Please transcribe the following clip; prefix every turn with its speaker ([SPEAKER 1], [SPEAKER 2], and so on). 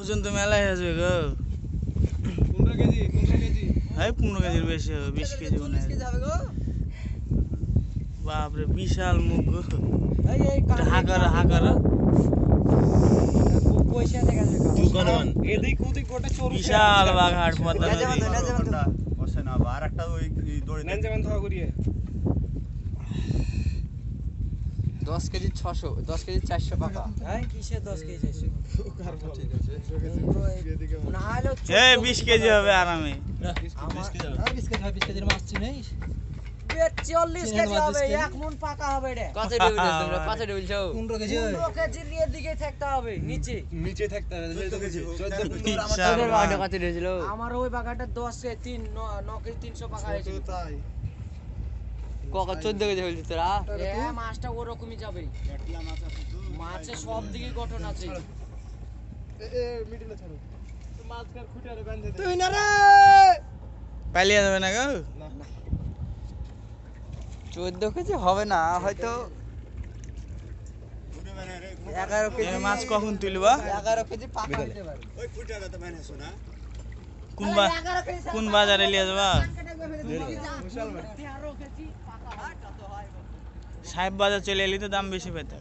[SPEAKER 1] ওজন তো মেলা হয়ে যাবে গো।
[SPEAKER 2] 15 কেজি 15 কেজি
[SPEAKER 1] হ্যাঁ 15 কেজির বেশি হবে, 20 কেজি মনে হয়। বাপরে বিশাল মুখ গো। হাকারা হাকারা
[SPEAKER 2] এদিক ওদিক গোটা চোর
[SPEAKER 1] বিশাল বাঘাট পদ্মা নদী।
[SPEAKER 3] বসে না আর একটা ওই দড়ি
[SPEAKER 2] নেঞ্জে বান্ধা করিয়ে
[SPEAKER 4] 10 কেজি 600, 10 কেজি 400 টাকা।
[SPEAKER 5] হ্যাঁ কিসে 10 কেজি 400?
[SPEAKER 3] ঠিক আছে
[SPEAKER 5] না হলো
[SPEAKER 1] এই 20 কেজি হবে আরামে।
[SPEAKER 3] 20 কেজি
[SPEAKER 5] আর 20 কেজি হয়, 20 কেজির মাছ চিনেই 40 কেজি হবে, এক মন পাকা হবে রে।
[SPEAKER 4] কত ডেবিল তোমরা? কত ডেবিল চাও?
[SPEAKER 5] 15 কেজি 15 কেজির এর দিকে থাকতে হবে নিচে।
[SPEAKER 2] নিচে থাকতে হবে 14 কেজি 14
[SPEAKER 1] বিশাল
[SPEAKER 4] তোদের
[SPEAKER 1] বাঘ।
[SPEAKER 4] বাড়িটা কত ডেবিল?
[SPEAKER 5] আমার ওই বাগানটা 10 এ 3 9 কেজি 300 পাকা হয়েছিল।
[SPEAKER 2] তাই
[SPEAKER 4] কোকা 14 কেজি হইছে তোরা?
[SPEAKER 5] এ মাছটা ওরকমই যাবে। মাছের সব দিকে গঠন আছে।
[SPEAKER 2] এ মিডলে ছাড়ো মাছকার খুঁটারে বাঁধে দে।
[SPEAKER 5] তুই না রে
[SPEAKER 1] পালিয়ে যাবে না গো।
[SPEAKER 4] 14 কেজি হবে না হয়তো 11
[SPEAKER 1] এই
[SPEAKER 4] কেজি।
[SPEAKER 1] মাছ কখন তুলবা?
[SPEAKER 4] 11 কেজি পাকা হইতে পারে।
[SPEAKER 3] ওই ফুটাটা বানাইছো না
[SPEAKER 1] কোন বাজারে নিয়ে যাবা? সাহেব বাজার চলে এলি তো দাম বেশি পেতে।